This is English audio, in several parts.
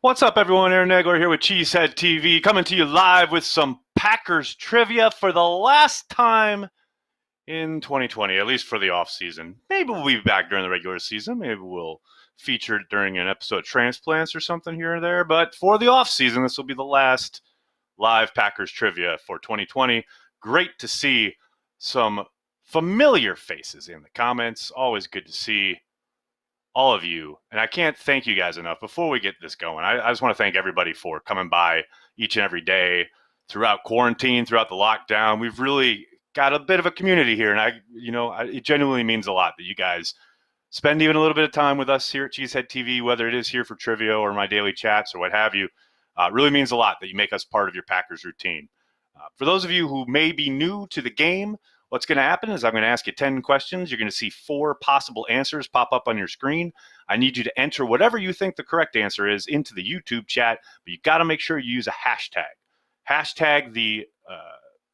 What's up, everyone? Aaron Nagler here with CheeseheadTV, coming to you live with some Packers trivia for the last time in 2020, at least for the off season. Maybe we'll be back during the regular season. Maybe we'll feature it during an episode of Transplants or something here or there. But for the off season, this will be the last live Packers trivia for 2020. Great to see some familiar faces in the comments. Always good to see all of you, and I can't thank you guys enough. Before we get this going, I just want to thank everybody for coming by each and every day throughout quarantine, throughout the lockdown. We've really got a bit of a community here, and it genuinely means a lot that you guys spend even a little bit of time with us here at Cheesehead TV, whether it is here for trivia or my daily chats or what have you. It really means a lot that you make us part of your Packers routine. For those of you who may be new to the game, what's going to happen is I'm going to ask you 10 questions. You're going to see 4 possible answers pop up on your screen. I need you to enter whatever you think the correct answer is into the YouTube chat, but you've got to make sure you use a hashtag. Hashtag the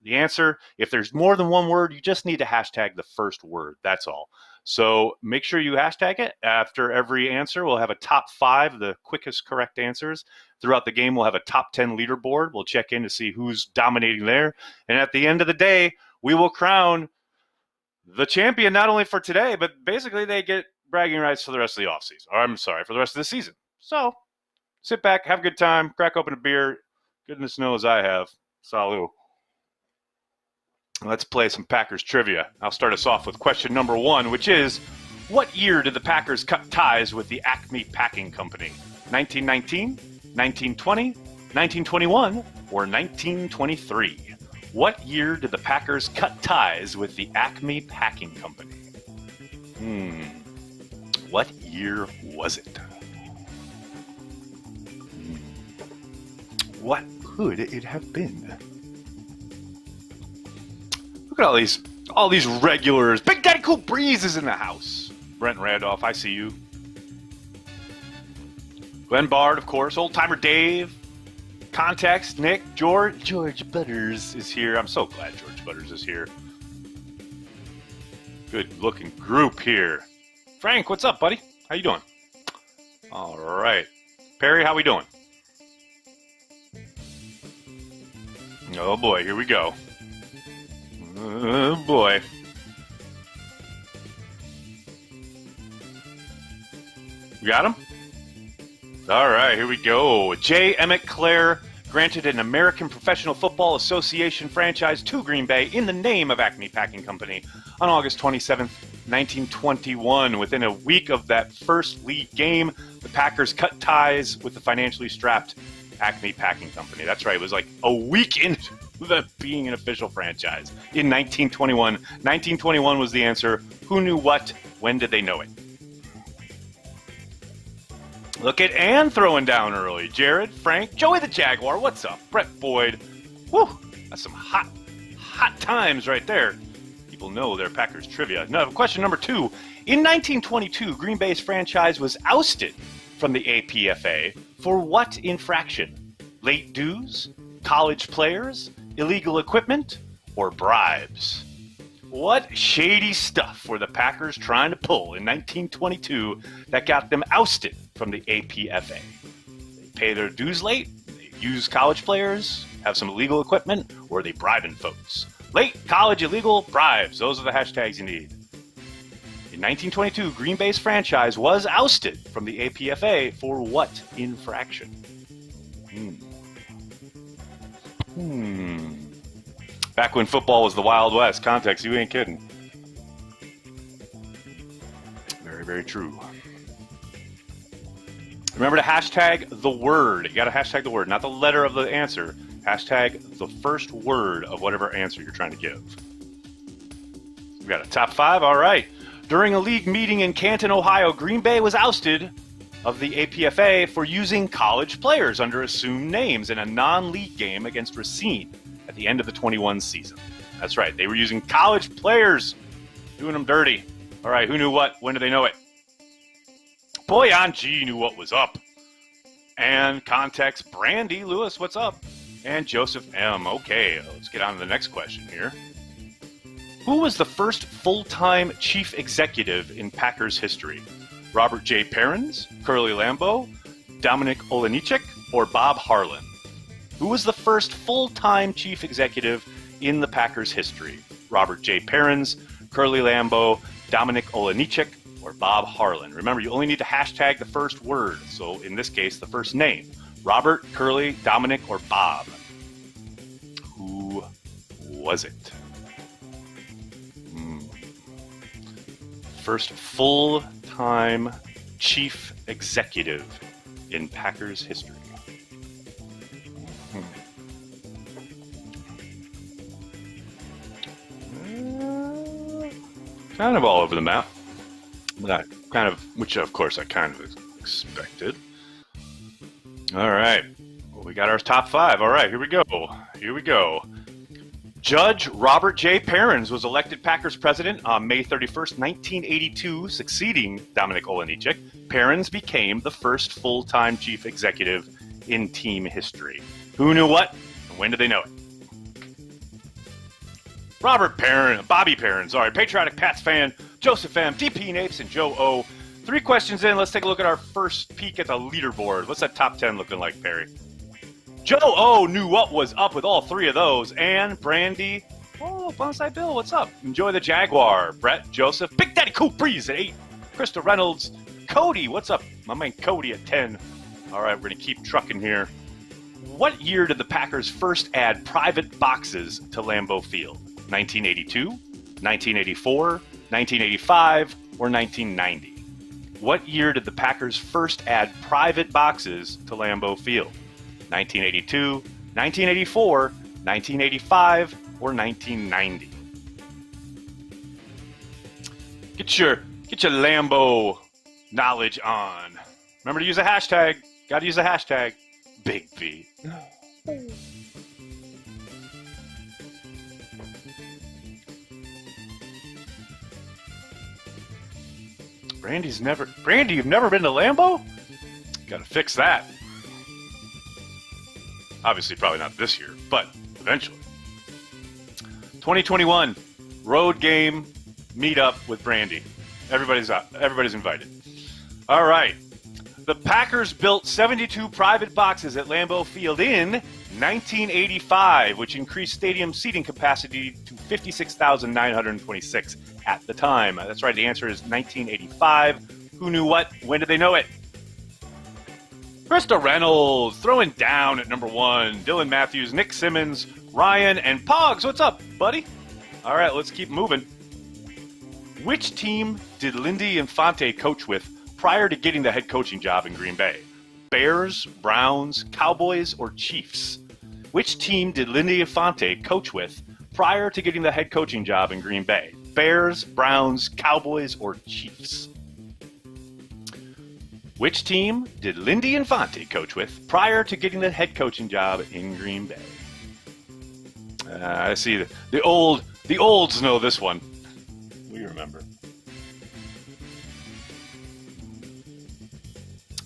answer. If there's more than one word, you just need to hashtag the first word. That's all. So make sure you hashtag it. After every answer, we'll have a top 5, the quickest correct answers. Throughout the game, we'll have a top 10 leaderboard. We'll check in to see who's dominating there. And at the end of the day, we will crown the champion, not only for today, but basically they get bragging rights for the rest of the offseason. Or I'm sorry, for the rest of the season. So sit back, have a good time, crack open a beer. Goodness knows I have. Salut. Let's play some Packers trivia. I'll start us off with question number 1, which is, what year did the Packers cut ties with the Acme Packing Company? 1919, 1920, 1921, or 1923? What year did the Packers cut ties with the Acme Packing Company? What year was it? What could it have been? Look at all these regulars. Big Daddy Cool Breeze is in the house. Brent Randolph, I see you. Glenn Bard, of course. Old Timer Dave. Context, Nick, George Butters is here. I'm so glad George Butters is here. Good looking group here. Frank, what's up, buddy? How you doing? All right. Perry, how we doing? Oh boy, here we go. Oh boy. You got him? All right, here we go. J. Emmett Clare granted an American Professional Football Association franchise to Green Bay in the name of Acme Packing Company on August 27th, 1921. Within a week of that first league game, the Packers cut ties with the financially strapped Acme Packing Company. That's right, it was like a week into them being an official franchise in 1921. 1921 was the answer. Who knew what? When did they know it? Look at Ann throwing down early. Jared, Frank, Joey the Jaguar, what's up? Brett Boyd. Whew, that's some hot times right there. People know their Packers trivia. Now, question number 2. In 1922, Green Bay's franchise was ousted from the APFA for what infraction? Late dues, college players, illegal equipment, or bribes? What shady stuff were the Packers trying to pull in 1922 that got them ousted from the APFA? They pay their dues late, they use college players, have some illegal equipment, or are they bribing folks? Late, college, illegal, bribes. Those are the hashtags you need. In 1922, Green Bay's franchise was ousted from the APFA for what infraction? Back when football was the Wild West. Context, you ain't kidding. Very, very true. Remember to hashtag the word. You got to hashtag the word, not the letter of the answer. Hashtag the first word of whatever answer you're trying to give. We got a top 5. All right. During a league meeting in Canton, Ohio, Green Bay was ousted of the APFA for using college players under assumed names in a non-league game against Racine at the end of the 21 season. That's right. They were using college players, doing them dirty. All right. Who knew what? When did they know it? Boyan G knew what was up. And context, Brandy Lewis, what's up? And Joseph M. Okay, let's get on to the next question here. Who was the first full-time chief executive in Packers history? Robert J. Perrins, Curly Lambeau, Dominic Olejniczak, or Bob Harlan? Who was the first full-time chief executive in the Packers' history? Robert J. Perrins, Curly Lambeau, Dominic Olejniczak, or Bob Harlan? Remember, you only need to hashtag the first word. So in this case, the first name. Robert, Curly, Dominic, or Bob? Who was it? First full-time chief executive in Packers history. Kind of all over the map. Which of course I kind of expected. All right. Well, we got our top 5. All right, here we go. Judge Robert J. Perrins was elected Packers president on May 31st, 1982, succeeding Dominic Olejniczak. Perrins became the first full-time chief executive in team history. Who knew what? And when did they know it? Bobby Perrins, all right, patriotic Pats fan, Joseph M, DP Napes, and Joe O. 3 questions in, let's take a look at our first peek at the leaderboard. What's that top 10 looking like, Perry? Joe O knew what was up with all 3 of those. And Brandy, Bonsai Bill, what's up? Enjoy the Jaguar. Brett, Joseph, Big Daddy Cool Breeze at 8. Krista Reynolds, Cody, what's up? My man Cody at 10. All right, we're going to keep trucking here. What year did the Packers first add private boxes to Lambeau Field? 1982, 1984, 1985, or 1990? What year did the Packers first add private boxes to Lambeau Field? 1982, 1984, 1985, or 1990? Get your Lambeau knowledge on. Remember to use a hashtag. Got to use a hashtag. Big V. Brandy, you've never been to Lambeau? Gotta fix that. Obviously, probably not this year, but eventually. 2021 road game meetup with Brandy. Everybody's invited. All right. The Packers built 72 private boxes at Lambeau Field in 1985, which increased stadium seating capacity to 56,926 at the time. That's right. The answer is 1985. Who knew what? When did they know it? Krista Reynolds throwing down at number 1. Dylan Matthews, Nick Simmons, Ryan, and Pogs. What's up, buddy? All right, let's keep moving. Which team did Lindy Infante coach with prior to getting the head coaching job in Green Bay? Bears, Browns, Cowboys, or Chiefs? Which team did Lindy Infante coach with prior to getting the head coaching job in Green Bay? Bears, Browns, Cowboys, or Chiefs? Which team did Lindy Infante coach with prior to getting the head coaching job in Green Bay? I see the olds know this one. We remember.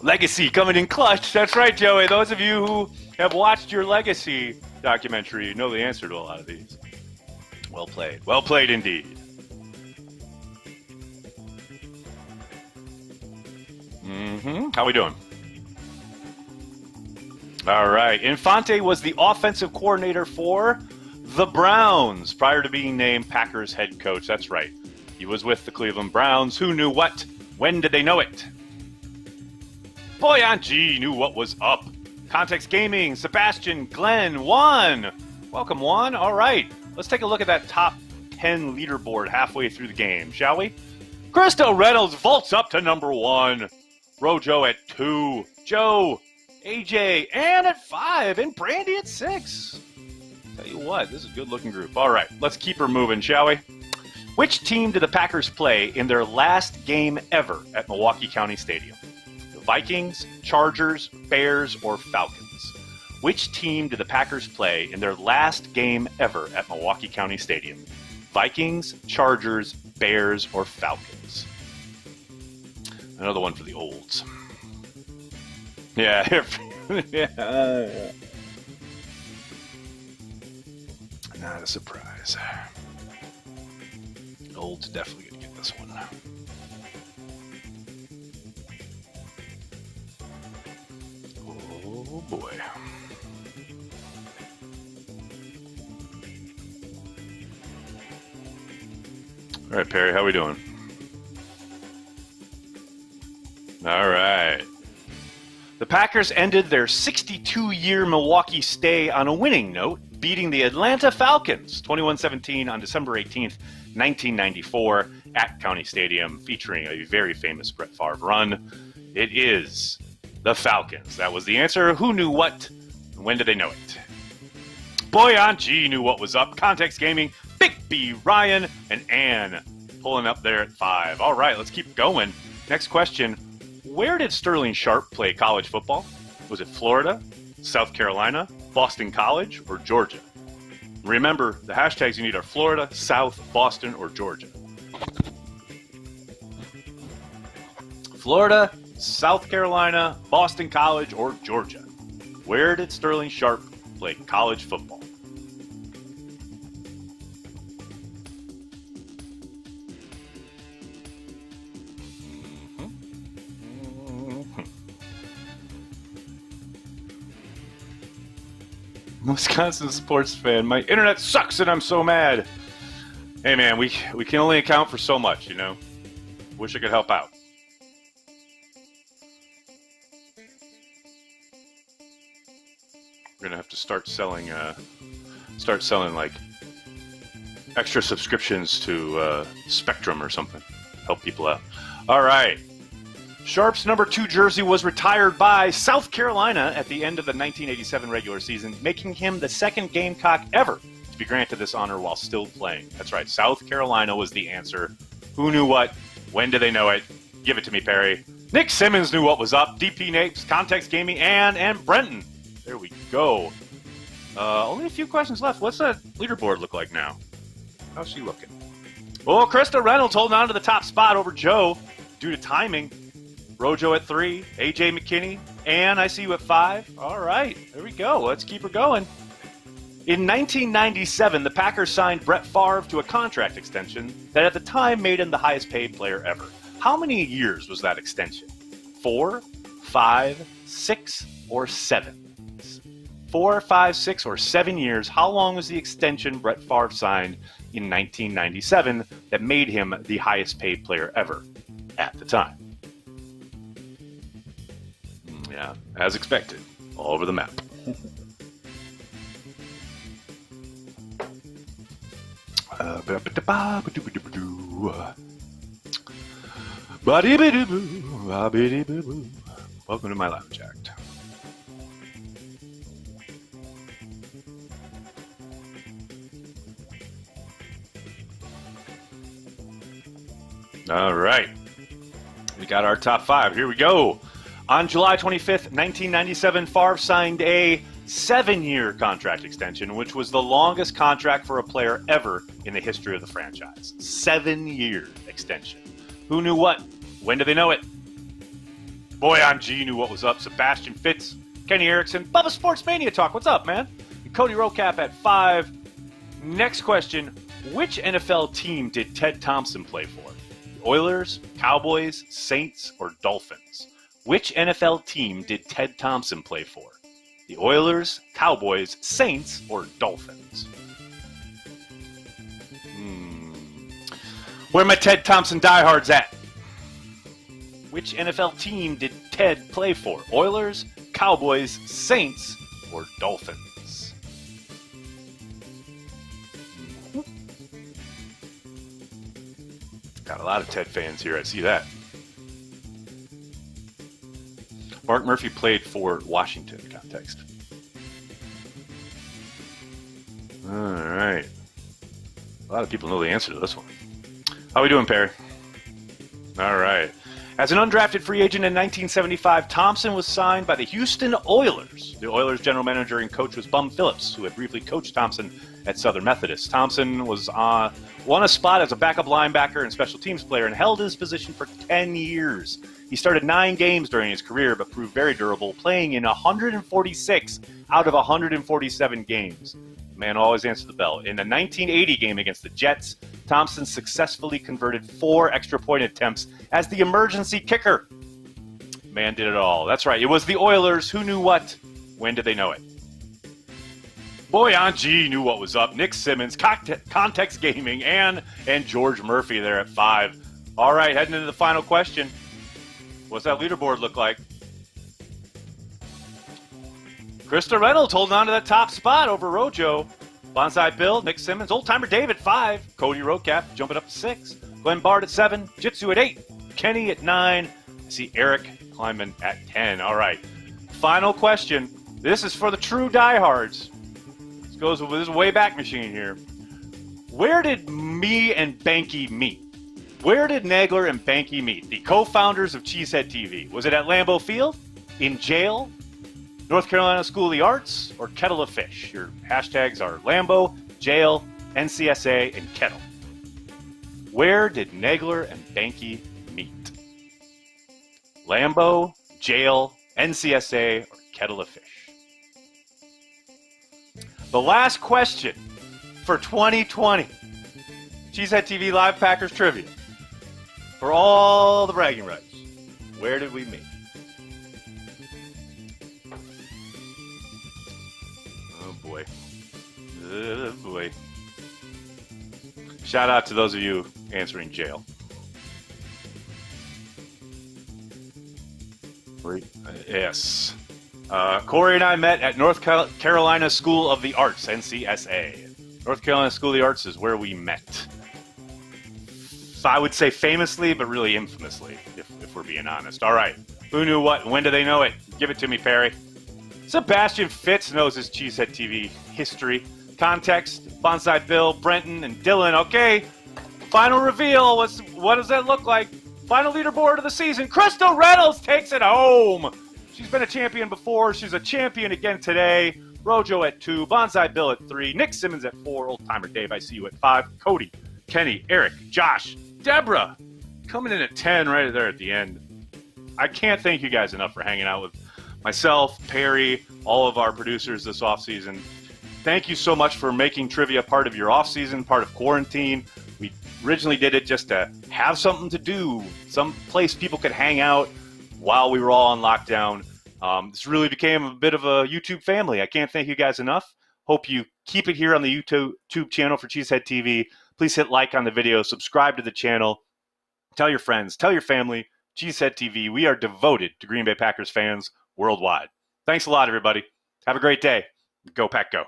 Legacy coming in clutch. That's right, Joey. Those of you who have watched your Legacy documentary, you know the answer to a lot of these. Well played. Well played indeed. How we doing? All right. Infante was the offensive coordinator for the Browns prior to being named Packers head coach. That's right. He was with the Cleveland Browns. Who knew what? When did they know it? Boy on G knew what was up. Context Gaming, Sebastian, Glenn, Juan. Welcome, Juan. All right. Let's take a look at that top 10 leaderboard halfway through the game, shall we? Krista Reynolds vaults up to number 1. Rojo at 2. Joe, AJ, and at 5. And Brandy at 6. Tell you what, this is a good-looking group. All right, let's keep her moving, shall we? Which team did the Packers play in their last game ever at Milwaukee County Stadium? The Vikings, Chargers, Bears, or Falcons? Which team did the Packers play in their last game ever at Milwaukee County Stadium? Vikings, Chargers, Bears, or Falcons? Another one for the olds. Yeah. Yeah. Not a surprise. Olds definitely going to get this one. Oh boy. All right, Perry, how we doing? All right. The Packers ended their 62-year Milwaukee stay on a winning note, beating the Atlanta Falcons 21-17 on December 18th, 1994 at County Stadium, featuring a very famous Brett Favre run. It is the Falcons. That was the answer. Who knew what? When did they know it? Boy on G knew what was up. Context Gaming, Big B, Ryan, and Ann pulling up there at 5. All right, let's keep going. Next question. Where did Sterling Sharp play college football? Was it Florida, South Carolina, Boston College, or Georgia? Remember, the hashtags you need are Florida, South, Boston, or Georgia. Florida, South Carolina, Boston College, or Georgia. Where did Sterling Sharp play college football? Wisconsin sports fan. My internet sucks and I'm so mad. Hey man, we can only account for so much, you know. Wish I could help out. We're gonna have to start selling like extra subscriptions to Spectrum or something. Help people out. All right. Sharp's number 2 jersey was retired by South Carolina at the end of the 1987 regular season, making him the second Gamecock ever to be granted this honor while still playing. That's right, South Carolina was the answer. Who knew what? When did they know it? Give it to me, Perry. Nick Simmons knew what was up. DP Napes, Context Gaming, and Brenton. There we go. Only a few questions left. What's that leaderboard look like now? How's she looking? Well, Krista Reynolds holding on to the top spot over Joe due to timing. Rojo at 3, AJ McKinney, and I see you at 5. All right, there we go. Let's keep her going. In 1997, the Packers signed Brett Favre to a contract extension that at the time made him the highest paid player ever. How many years was that extension? 4, 5, 6, or 7? 4, 5, 6, or 7 years. How long was the extension Brett Favre signed in 1997 that made him the highest paid player ever at the time? Yeah, as expected, all over the map. Welcome to my lounge act. All right, we got our top 5. Here we go. On July 25th, 1997, Favre signed a 7-year contract extension, which was the longest contract for a player ever in the history of the franchise. 7-year extension. Who knew what? When did they know it? Boy on G knew what was up. Sebastian Fitz, Kenny Erickson, Bubba Sports Mania Talk. What's up, man? And Cody Rocap at 5. Next question. Which NFL team did Ted Thompson play for? The Oilers, Cowboys, Saints, or Dolphins? Which NFL team did Ted Thompson play for? The Oilers, Cowboys, Saints, or Dolphins? Where are my Ted Thompson diehards at? Which NFL team did Ted play for? Oilers, Cowboys, Saints, or Dolphins? Got a lot of Ted fans here. I see that. Mark Murphy played for Washington. Context. All right. A lot of people know the answer to this one. How we doing, Perry? All right. As an undrafted free agent in 1975, Thompson was signed by the Houston Oilers. The Oilers' general manager and coach was Bum Phillips, who had briefly coached Thompson at Southern Methodist. Thompson was won a spot as a backup linebacker and special teams player and held his position for 10 years. He started 9 games during his career, but proved very durable, playing in 146 out of 147 games. The man always answered the bell. In the 1980 game against the Jets, Thompson successfully converted 4 extra point attempts as the emergency kicker. Man did it all. That's right. It was the Oilers. Who knew what? When did they know it? Boyan G knew what was up. Nick Simmons, Context Gaming, and George Murphy there at 5. All right, heading into the final question. What's that leaderboard look like? Krista Reynolds holding on to that top spot over Rojo. Bonsai Bill, Nick Simmons, Old Timer Dave at 5. Cody Roadcap jumping up to 6. Glenn Bard at 7. Jitsu at 8. Kenny at 9. I see Eric climbing at 10. All right. Final question. This is for the true diehards. This is a way back machine here. Where did me and Banky meet? Where did Nagler and Banky meet? The co-founders of CheeseheadTV. Was it at Lambeau Field? In jail? North Carolina School of the Arts? Or Kettle of Fish? Your hashtags are Lambeau, jail, NCSA, and Kettle. Where did Nagler and Banky meet? Lambeau, jail, NCSA, or Kettle of Fish? The last question for 2020. Cheesehead TV Live Packers Trivia. For all the bragging rights, where did we meet? Oh boy. Oh boy. Shout out to those of you answering jail. Yes. Corey and I met at North Carolina School of the Arts, NCSA. North Carolina School of the Arts is where we met. I would say famously, but really infamously, if we're being honest. All right. Who knew what? When do they know it? Give it to me, Perry. Sebastian Fitz knows his Cheesehead TV history. Context, Bonsai Bill, Brenton, and Dylan. Okay. Final reveal. What does that look like? Final leaderboard of the season. Crystal Reynolds takes it home. She's been a champion before. She's a champion again today. Rojo at 2. Bonsai Bill at 3. Nick Simmons at 4. Old Timer Dave, I see you at 5. Cody, Kenny, Eric, Josh, Deborah coming in at 10 right there at the end. I can't thank you guys enough for hanging out with myself, Perry, all of our producers this offseason. Thank you so much for making trivia part of your offseason, part of quarantine. We originally did it just to have something to do, some place people could hang out while we were all on lockdown. This really became a bit of a YouTube family. I can't thank you guys enough. Hope you keep it here on the YouTube channel for Cheesehead TV. Please hit like on the video, subscribe to the channel, tell your friends, tell your family. Cheesehead TV, we are devoted to Green Bay Packers fans worldwide. Thanks a lot, everybody. Have a great day. Go Pack Go.